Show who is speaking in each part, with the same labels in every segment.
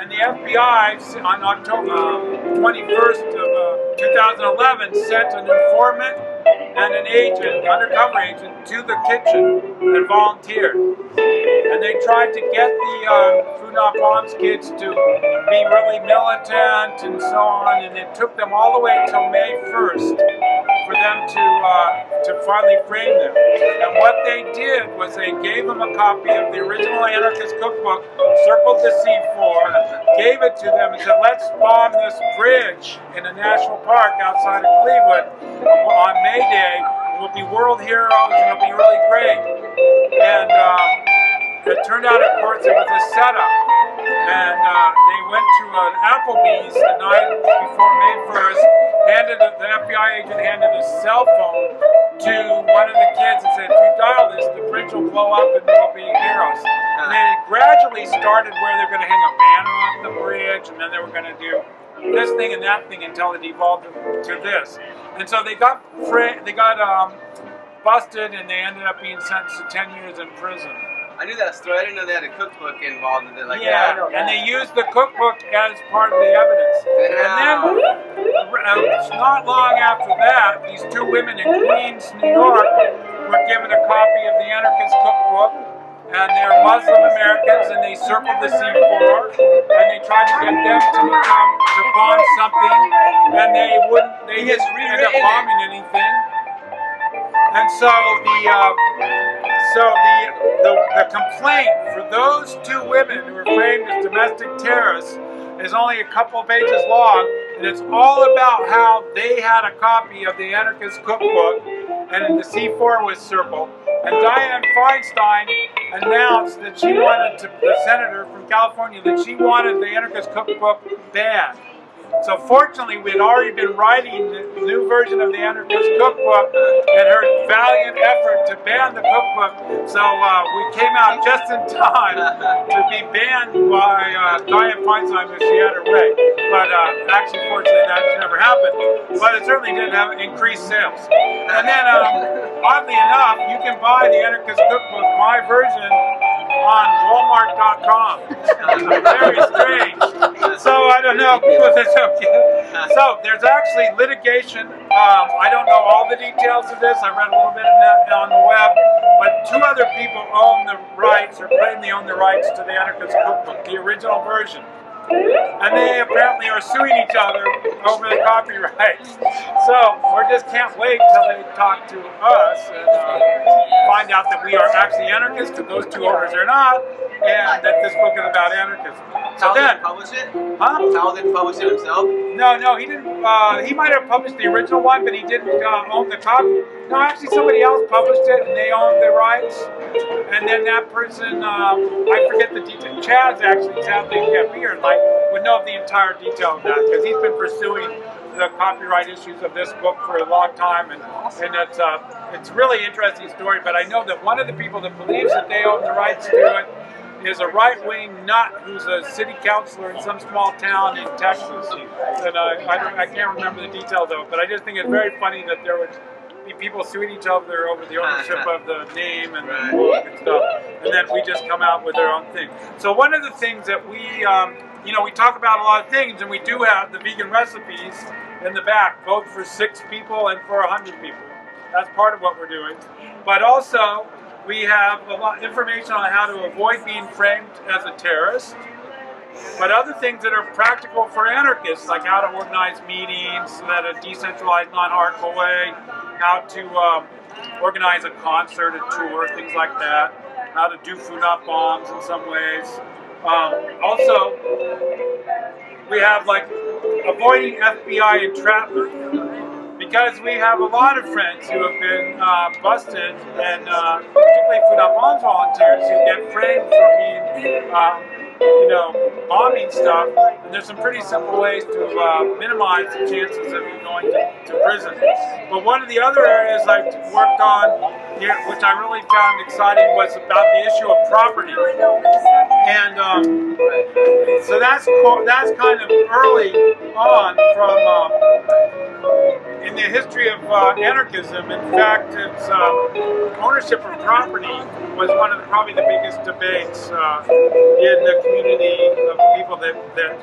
Speaker 1: And the FBI on October 21st of 2011 sent an informant and an agent, undercover agent, to the kitchen and volunteered. And they tried to get the Food Not Bombs kids to be really militant and so on, and it took them all the way until May 1st for them to finally frame them. And what they did was they gave them a copy of the original Anarchist Cookbook, circled the C4, gave it to them and said, let's bomb this bridge in a national park outside of Cleveland on May Day. We'll be world heroes and it'll be really great. And it turned out, of course, it was a setup. And they went to an Applebee's the night before May 1st, the FBI agent handed a cell phone to one of the kids and said, if you dial this, the bridge will blow up and we'll be heroes. And then it gradually started where they're going to hang a banner off the bridge, and then they were going to do this thing and that thing until it evolved to this. And so they got busted, and they ended up being sentenced to 10 years in prison.
Speaker 2: I knew that story. I didn't know they had a cookbook involved in it. Like,
Speaker 1: yeah, and they used the cookbook as part of the evidence.
Speaker 2: Yeah.
Speaker 1: And then, not long after that, these two women in Queens, New York, were given a copy of the Anarchist Cookbook, and they're Muslim Americans, and they circled the C4, and they tried to get them to bomb something, and they wouldn't. They just ended up bombing anything. And so the complaint for those two women who were framed as domestic terrorists is only a couple of pages long, and it's all about how they had a copy of the Anarchist Cookbook, and the C4 was circled. And Dianne Feinstein announced that she wanted the senator from California, that she wanted the Anarchist Cookbook banned. So fortunately, we had already been writing the new version of the Anarchist Cookbook and her valiant effort to ban the cookbook. So we came out just in time to be banned by Dianne Feinstein when she had her way. But actually, fortunately, that's never happened. But it certainly did have increased sales. And then, oddly enough, you can buy the Anarchist Cookbook, my version, on Walmart.com. Very strange. So I don't know if it's okay. So there's actually litigation. I don't know all the details of this. I read a little bit on the web, but two other people own the rights, or claim they own the rights to the Anarchist Cookbook, the original version. And they apparently are suing each other over the copyright. So we just can't wait till they talk to us and find out that we are actually anarchists, because those two owners are not, and that this book is about anarchism. So
Speaker 2: Hal
Speaker 1: then,
Speaker 2: didn't publish it?
Speaker 1: Huh?
Speaker 2: Hal didn't publish it himself?
Speaker 1: No, he didn't. He might have published the original one, but he didn't own the copy. No, actually, somebody else published it, and they owned the rights. And then that person, I forget the detail. Chaz actually sadly can't be here, would know the entire detail of that, because he's been pursuing the copyright issues of this book for a long time, and it's a really interesting story. But I know that one of the people that believes that they own the rights to it is a right-wing nut who's a city councilor in some small town in Texas. And I can't remember the details of it, but I just think it's very funny that there would be people suing each other over the ownership of the name and the book and stuff, and then we just come out with our own thing. So one of the things that we talk about a lot of things, and we do have the vegan recipes in the back, both for 6 people and for 100 people. That's part of what we're doing. But also, we have a lot of information on how to avoid being framed as a terrorist, but other things that are practical for anarchists, like how to organize meetings at a decentralized, non-hardcore way, how to organize a concert, a tour, things like that, how to do Food Not Bombs in some ways. Also, we have avoiding FBI entrapment, because we have a lot of friends who have been busted, and particularly Food Not Bombs volunteers who get framed for being bombing stuff. And there's some pretty simple ways to minimize the chances of you going to prison. But one of the other areas I've worked on here, which I really found exciting, was about the issue of property. And so that's kind of early on from in the history of anarchism. In fact, it's ownership of property was one of probably the biggest debates in the community of people that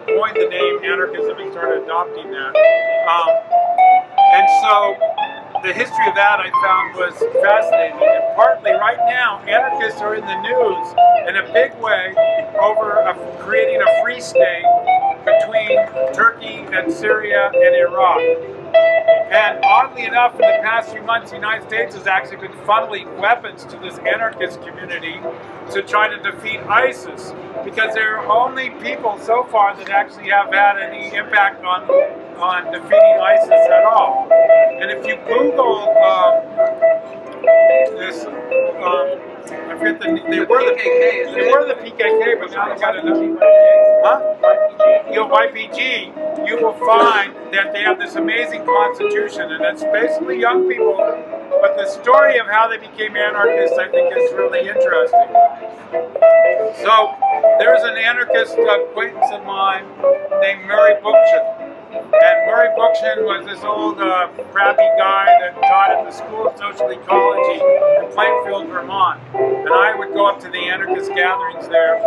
Speaker 1: coined the name anarchism and started adopting that. And so the history of that I found was fascinating. And partly right now, anarchists are in the news in a big way over creating a free state between Turkey and Syria and Iraq. And oddly enough, in the past few months, the United States has actually been funneling weapons to this anarchist community to try to defeat ISIS, because they're only people so far that actually have had any impact on defeating ISIS at all. And if you Google this, I forget they were the PKK, but now they got another. YPG, you will find that they have this amazing constitution, and it's basically young people. But the story of how they became anarchists, I think, is really interesting. So there's an anarchist acquaintance of mine named Murray Bookchin. And Murray Bookchin was this old crappy guy that taught at the School of Social Ecology in Plainfield, Vermont. And I would go up to the anarchist gatherings there.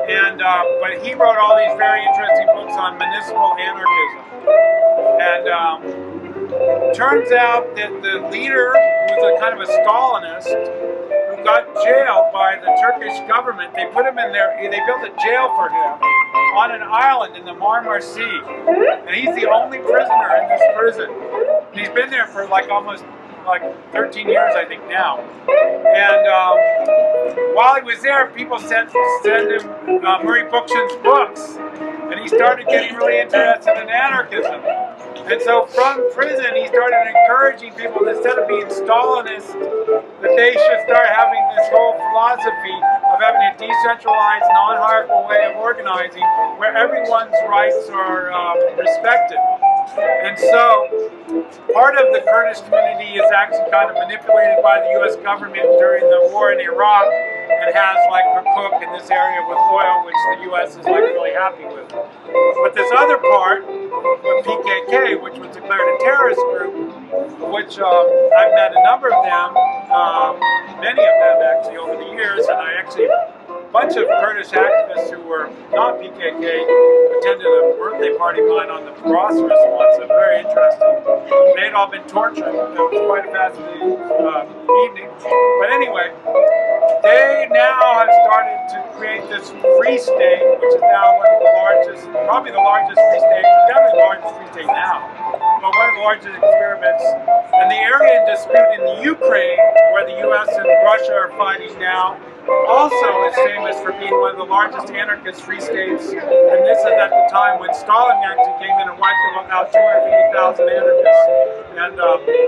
Speaker 1: And but he wrote all these very interesting books on municipal anarchism. And turns out that the leader was a kind of a Stalinist who got jailed by the Turkish government. They put him in there, they built a jail for him on an island in the Marmara Sea. And he's the only prisoner in this prison. And he's been there for almost 13 years, I think, now. And while he was there, people sent him Murray Bookchin's books. And he started getting really interested in anarchism. And so from prison, he started encouraging people, instead of being Stalinist, that they should start having this whole philosophy of having a decentralized, non-hierarchical way of organizing where everyone's rights are respected. And so part of the Kurdish community is actually kind of manipulated by the U.S. government during the war in Iraq, and has Cookbook in this area with oil, which the U.S. is really happy with. But this other part, with PKK, which was declared a terrorist group, which I've met a number of them, many of them actually over the years, and I actually a bunch of Kurdish activists who were not PKK attended a birthday party of mine on the Phosphorus once. It was very interesting. They'd all been tortured. It was quite a fascinating evening. But anyway, they now have started to create this free state, which is now one of the largest, probably the largest free state, definitely the largest free state now, but one of the largest experiments. And the area in dispute in the Ukraine, where the U.S. and Russia are fighting now, also is famous for being one of the largest anarchist free states. And this is at the time when Stalin actually came in and wiped out 250,000 anarchists, and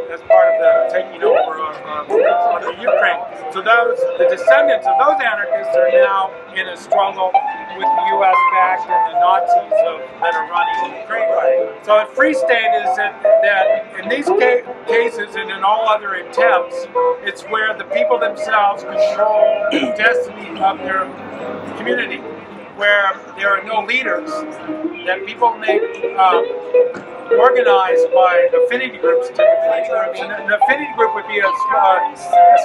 Speaker 1: as part of the taking over of the Ukraine. So the descendants of those anarchists are now in a struggle with the U.S. backed and the Nazis that are running Ukraine right. So a free state is that in these cases and in all other attempts, it's where the people themselves control the destiny of their community, where there are no leaders, that people make organized by affinity groups typically. And an affinity group would be a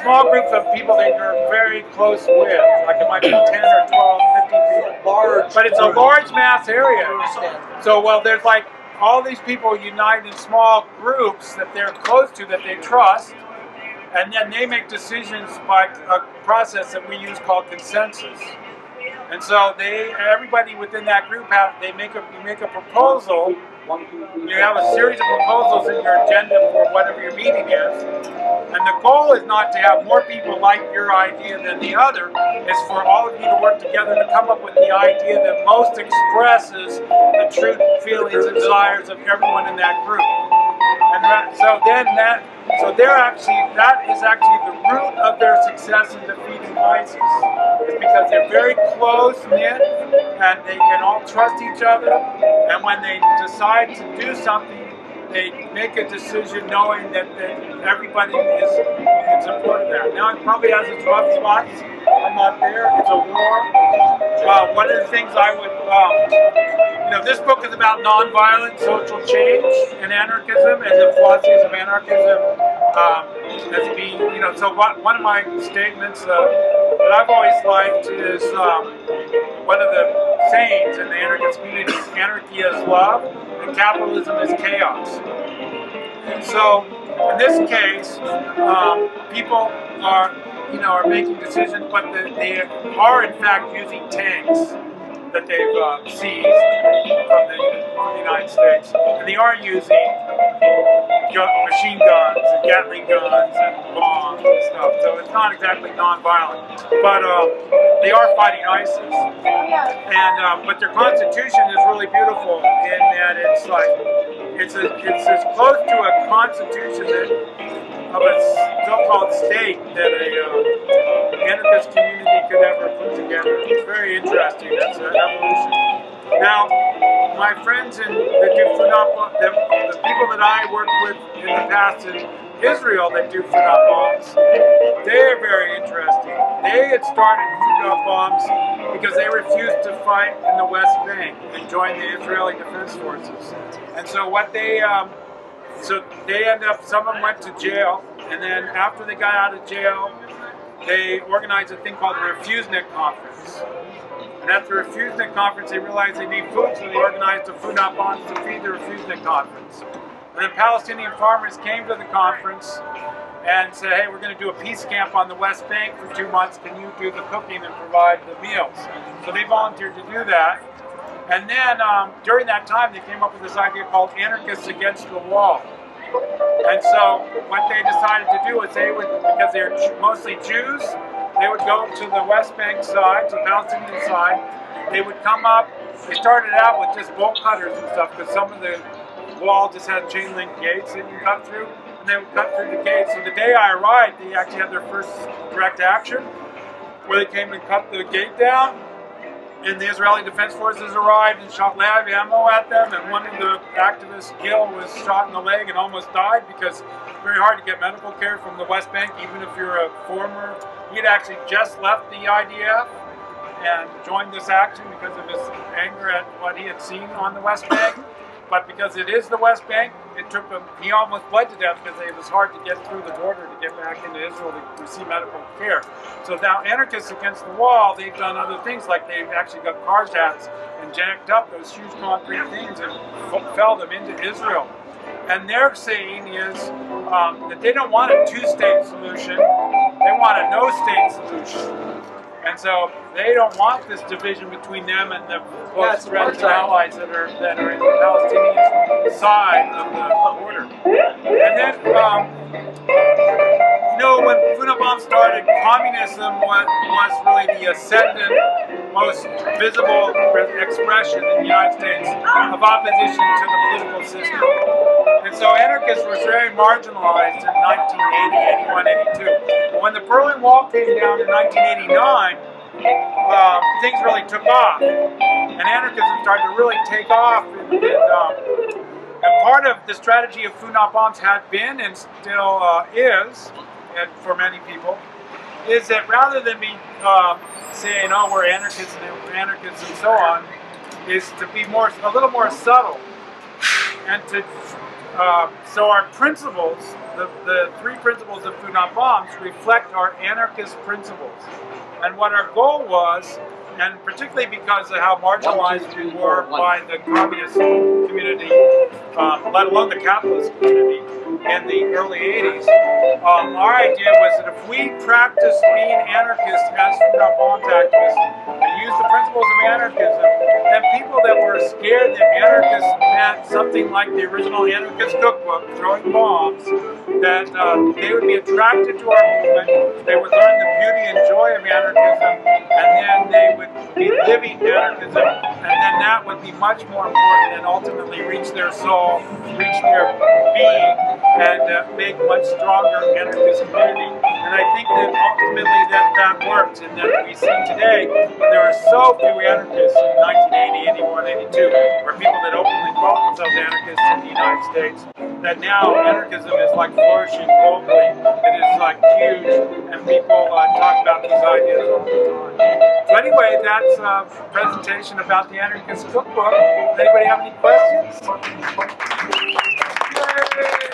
Speaker 1: small group of people that you're very close with, like it might be 10 or 12, 15 people. Large, but it's a large mass area. So, there's all these people unite in small groups that they're close to, that they trust, and then they make decisions by a process that we use called consensus. And so everybody within that group you make a proposal. You have a series of proposals in your agenda for whatever your meeting is. And the goal is not to have more people like your idea than the other. It's for all of you to work together to come up with the idea that most expresses the true feelings and desires of everyone in that group. And that is actually the root of their success in defeating ISIS. It's because they're very close knit and they can all trust each other. And when they decide to do something, they make a decision knowing that everybody is in support of that. Now it probably has its rough spots. I'm not there. It's a war. One of the things I would this book is about nonviolent social change and anarchism and the philosophies of anarchism as being, so one of my statements that I've always liked is one of the sayings in the anarchist community is anarchy is love and capitalism is chaos. So in this case, people are making decisions, but they are in fact using tanks that they've seized from the United States, and they are using machine guns and Gatling guns and bombs and stuff. So it's not exactly non-violent, but they are fighting ISIS, and but their constitution is really beautiful in that it's like it's as close to a constitution of a so-called state that a anarchist community could ever put together. It's very interesting. That's an evolution. Now, my friends that do the people that I worked with in the past in Israel that do FUNAP bombs, they're very interesting. They had started FUNAP bombs because they refused to fight in the West Bank and join the Israeli Defense Forces. And so what they ended up, some of them went to jail, and then after they got out of jail, they organized a thing called the Refusenik Conference. And at the Refusenik Conference, they realized they need food, so they organized the FUNAP bombs to feed the Refusenik Conference. And then Palestinian farmers came to the conference and said, hey, we're going to do a peace camp on the West Bank for 2 months. Can you do the cooking and provide the meals? So they volunteered to do that. And then during that time, they came up with this idea called Anarchists Against the Wall. And so what they decided to do was they would, because they're mostly Jews, they would go to the West Bank side, to the Palestinian side. They would come up. They started out with just bolt cutters and stuff because some of the wall just had chain link gates that you cut through, and they would cut through the gates. So the day I arrived, they actually had their first direct action where they came and cut the gate down. And the Israeli Defense Forces arrived and shot live ammo at them, and one of the activists, Gil, was shot in the leg and almost died because it's very hard to get medical care from the West Bank, even if you're a former. He had actually just left the IDF and joined this action because of his anger at what he had seen on the West Bank. But because it is the West Bank, it took him, he almost bled to death because it was hard to get through the border to get back into Israel to receive medical care. So now Anarchists Against the Wall, they've done other things, like they've actually got carjacks and jacked up those huge concrete things and fell them into Israel. And their saying is that they don't want a two-state solution, they want a no-state solution. And so they don't want this division between them and the close friends and allies that are in the Palestinian side of the border. And then, when FUNAP bombs started, communism was really the ascendant, most visible expression in the United States of opposition to the political system. And so anarchists were very marginalized in 1980, 81, 82. But when the Berlin Wall came down in 1989, things really took off. And anarchism started to really take off. And part of the strategy of FUNAP bombs had been, and still is, and for many people, is that rather than be saying, oh, we're anarchists and so on, is to be a little more subtle. And to so our principles, the three principles of FUNAP bombs reflect our anarchist principles. And what our goal was, and particularly because of how marginalized we were by the communist community, let alone the capitalist community in the early 80s, our idea was that if we practiced being anarchists as FUNAP bombs activists and used the principles of anarchism, then people that were scared that anarchists meant something like the original Anarchist Cookbook, throwing bombs, that they would be attracted to our movement, they would learn the beauty and joy of anarchism, and then they would be living anarchism, and then that would be much more important and ultimately reach their soul, reach their being, and make much stronger anarchist community. And I think that ultimately that worked, and that we see today, when there are so few anarchists in 1980, 81, 82, or people that openly call themselves anarchists in the United States, that now anarchism is like flourishing globally. It is like huge, and people talk about these ideas all the time. So anyway, that's a presentation about the Anarchist Cookbook. Anybody have any questions? Yay!